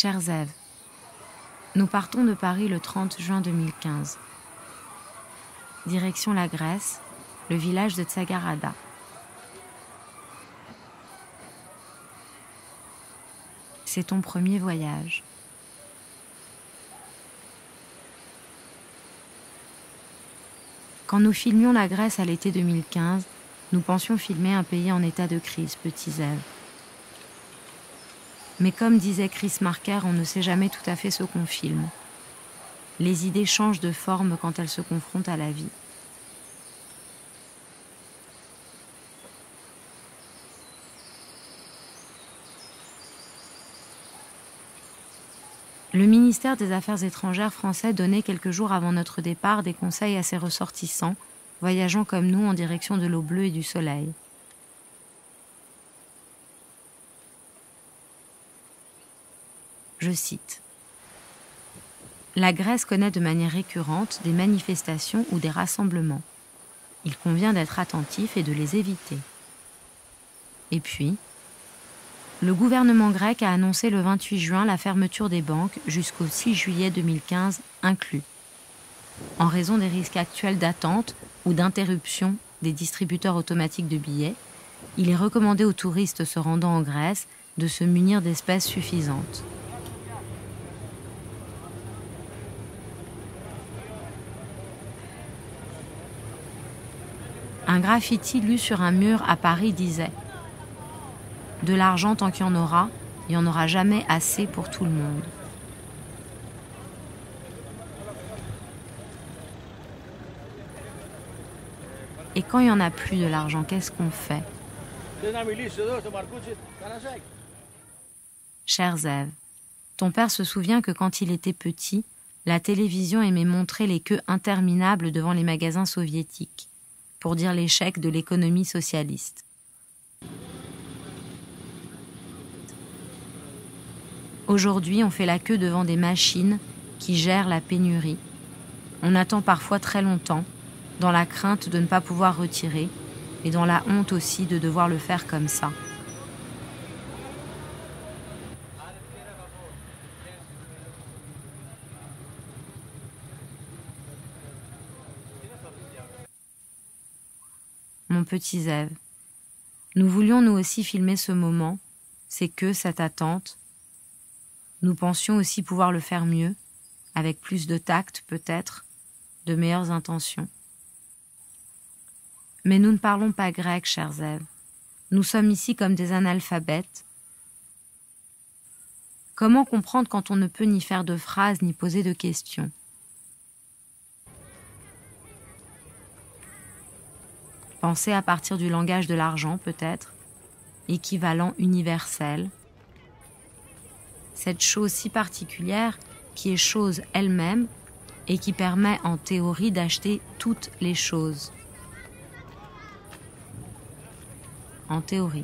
Chers Ève, nous partons de Paris le 30 juin 2015. Direction la Grèce, le village de Tsagarada. C'est ton premier voyage. Quand nous filmions la Grèce à l'été 2015, nous pensions filmer un pays en état de crise, petits Ève. Mais comme disait Chris Marker, on ne sait jamais tout à fait ce qu'on filme. Les idées changent de forme quand elles se confrontent à la vie. Le ministère des Affaires étrangères français donnait quelques jours avant notre départ des conseils à ses ressortissants, voyageant comme nous en direction de l'eau bleue et du soleil. Je cite. La Grèce connaît de manière récurrente des manifestations ou des rassemblements. Il convient d'être attentif et de les éviter. Et puis, le gouvernement grec a annoncé le 28 juin la fermeture des banques jusqu'au 6 juillet 2015 inclus, en raison des risques actuels d'attente ou d'interruption des distributeurs automatiques de billets. Il est recommandé aux touristes se rendant en Grèce de se munir d'espèces suffisantes. Un graffiti lu sur un mur à Paris disait « De l'argent tant qu'il y en aura, il n'y en aura jamais assez pour tout le monde. » Et quand il n'y en a plus de l'argent, qu'est-ce qu'on fait? Chers Ève, ton père se souvient que quand il était petit, la télévision aimait montrer les queues interminables devant les magasins soviétiques, pour dire l'échec de l'économie socialiste. Aujourd'hui, on fait la queue devant des machines qui gèrent la pénurie. On attend parfois très longtemps, dans la crainte de ne pas pouvoir retirer, et dans la honte aussi de devoir le faire comme ça. Mon petit Ève, nous voulions nous aussi filmer ce moment, c'est que cette attente. Nous pensions aussi pouvoir le faire mieux, avec plus de tact peut-être, de meilleures intentions. Mais nous ne parlons pas grec, chers Ève. Nous sommes ici comme des analphabètes. Comment comprendre quand on ne peut ni faire de phrases ni poser de questions? Penser à partir du langage de l'argent, peut-être, équivalent universel. Cette chose si particulière qui est chose elle-même et qui permet en théorie d'acheter toutes les choses. En théorie.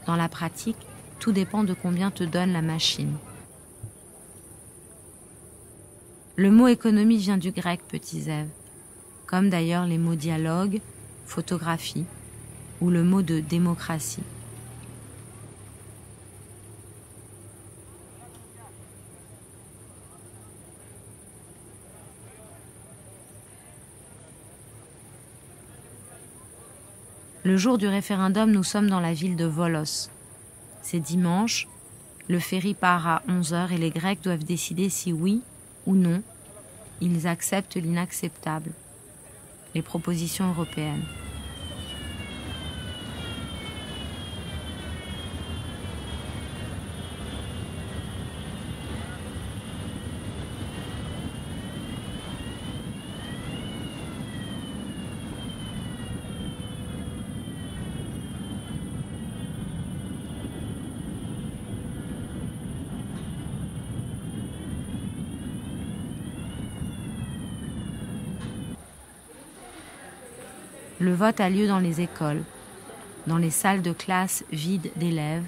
Dans la pratique, tout dépend de combien te donne la machine. Le mot économie vient du grec, petits Ève, comme d'ailleurs les mots dialogue, photographie ou le mot de démocratie. Le jour du référendum, nous sommes dans la ville de Volos. C'est dimanche, le ferry part à 11h et les Grecs doivent décider si oui ou non ils acceptent l'inacceptable, les propositions européennes. Le vote a lieu dans les écoles, dans les salles de classe vides d'élèves.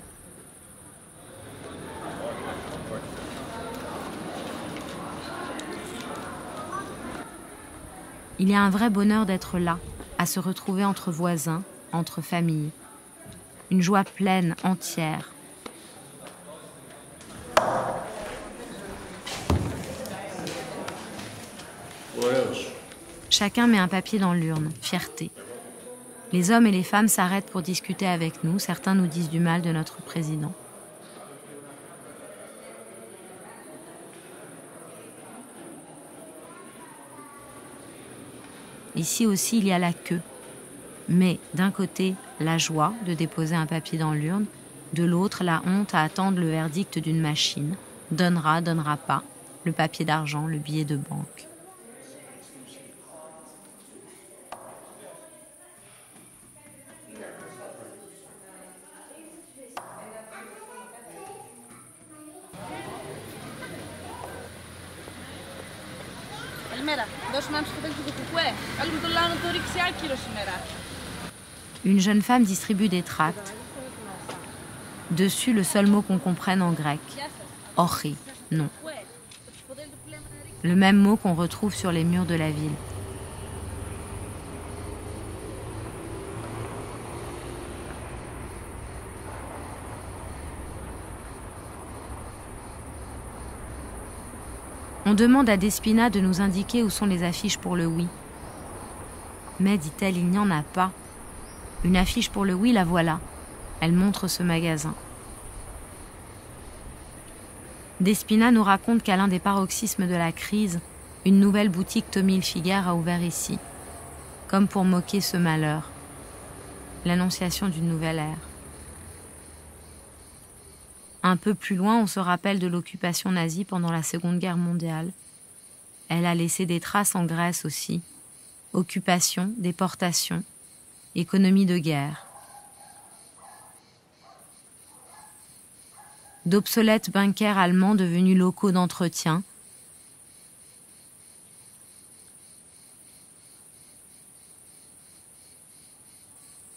Il y a un vrai bonheur d'être là, à se retrouver entre voisins, entre familles. Une joie pleine, entière. Chacun met un papier dans l'urne, fierté. Les hommes et les femmes s'arrêtent pour discuter avec nous, certains nous disent du mal de notre président. Ici aussi, il y a la queue. Mais d'un côté, la joie de déposer un papier dans l'urne, de l'autre, la honte à attendre le verdict d'une machine. Donnera, donnera pas, le papier d'argent, le billet de banque. Une jeune femme distribue des tracts. Dessus, le seul mot qu'on comprenne en grec. Orchi, non. Le même mot qu'on retrouve sur les murs de la ville. On demande à Despina de nous indiquer où sont les affiches pour le oui. Mais, dit-elle, il n'y en a pas. Une affiche pour le oui, la voilà. Elle montre ce magasin. Despina nous raconte qu'à l'un des paroxysmes de la crise, une nouvelle boutique Tommy Hilfiger a ouvert ici, comme pour moquer ce malheur, l'annonciation d'une nouvelle ère. Un peu plus loin, on se rappelle de l'occupation nazie pendant la Seconde Guerre mondiale. Elle a laissé des traces en Grèce aussi. Occupation, déportation, économie de guerre. D'obsolètes bunkers allemands devenus locaux d'entretien.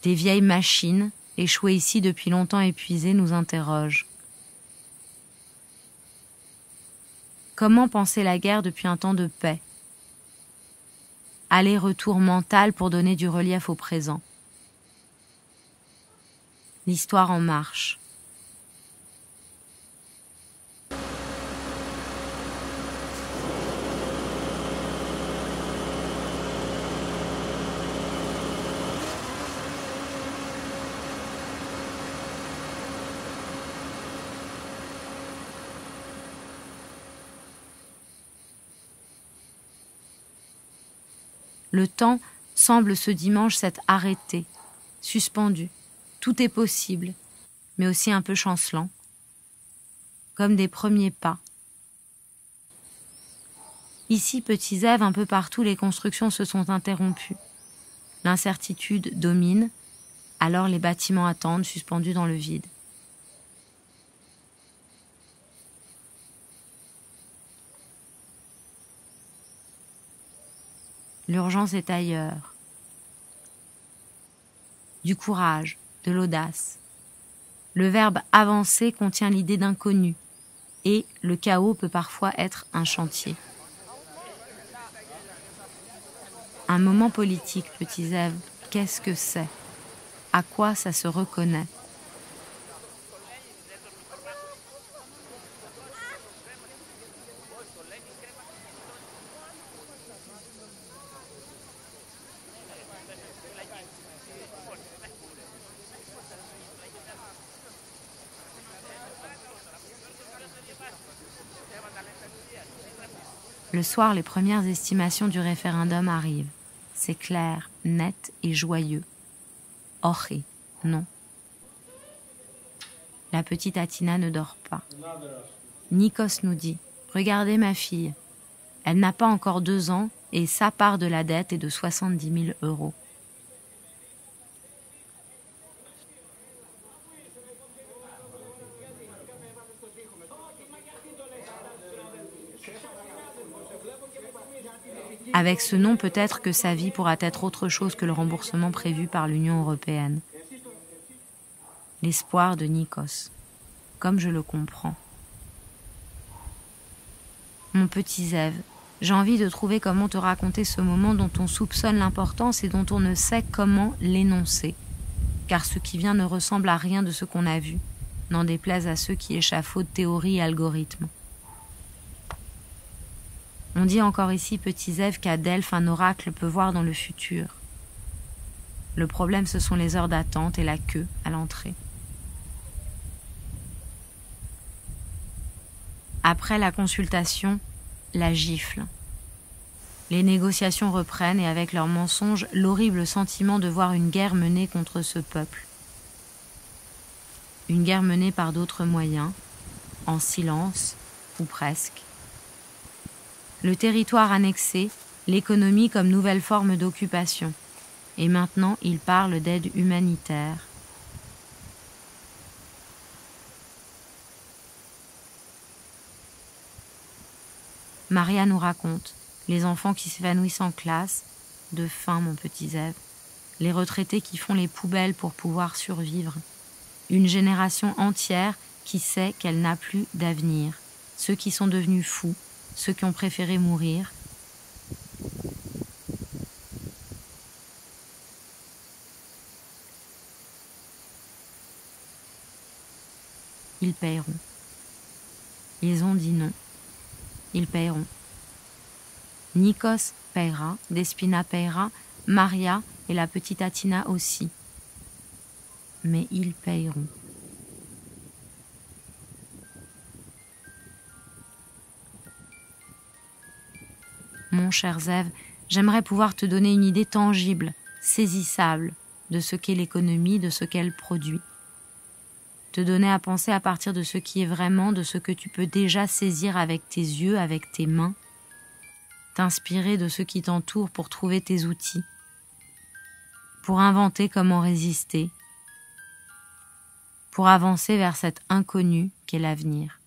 Des vieilles machines, échouées ici depuis longtemps épuisées, nous interrogent. Comment penser la guerre depuis un temps de paix? Aller-retour mental pour donner du relief au présent. L'histoire en marche. Le temps semble ce dimanche s'être arrêté, suspendu. Tout est possible, mais aussi un peu chancelant, comme des premiers pas. Ici, petits Ève, un peu partout, les constructions se sont interrompues. L'incertitude domine, alors les bâtiments attendent, suspendus dans le vide. L'urgence est ailleurs. Du courage, de l'audace. Le verbe avancer contient l'idée d'inconnu, et le chaos peut parfois être un chantier. Un moment politique, petits Ève, qu'est-ce que c'est? À quoi ça se reconnaît? Le soir, les premières estimations du référendum arrivent. C'est clair, net et joyeux. Orchi, non. La petite Atina ne dort pas. Nikos nous dit « Regardez ma fille. Elle n'a pas encore 2 ans et sa part de la dette est de 70 000 €. » Avec ce nom, peut-être que sa vie pourra être autre chose que le remboursement prévu par l'Union européenne. L'espoir de Nikos, comme je le comprends. Mon petit Ève, j'ai envie de trouver comment te raconter ce moment dont on soupçonne l'importance et dont on ne sait comment l'énoncer. Car ce qui vient ne ressemble à rien de ce qu'on a vu, n'en déplaise à ceux qui échafaudent théories et algorithmes. On dit encore ici, petit Ève, qu'à Delphes, un oracle peut voir dans le futur. Le problème, ce sont les heures d'attente et la queue à l'entrée. Après la consultation, la gifle. Les négociations reprennent et avec leurs mensonges, l'horrible sentiment de voir une guerre menée contre ce peuple. Une guerre menée par d'autres moyens, en silence, ou presque. Le territoire annexé, l'économie comme nouvelle forme d'occupation. Et maintenant, il parle d'aide humanitaire. Maria nous raconte les enfants qui s'évanouissent en classe, de faim, mon petit Ève, les retraités qui font les poubelles pour pouvoir survivre, une génération entière qui sait qu'elle n'a plus d'avenir, ceux qui sont devenus fous, ceux qui ont préféré mourir. Ils paieront. Ils ont dit non. Ils paieront. Nikos paiera, Despina paiera, Maria et la petite Atina aussi. Mais ils paieront. Mon cher Zève, j'aimerais pouvoir te donner une idée tangible, saisissable, de ce qu'est l'économie, de ce qu'elle produit. Te donner à penser à partir de ce qui est vraiment, de ce que tu peux déjà saisir avec tes yeux, avec tes mains. T'inspirer de ce qui t'entoure pour trouver tes outils, pour inventer comment résister, pour avancer vers cet inconnu qu'est l'avenir.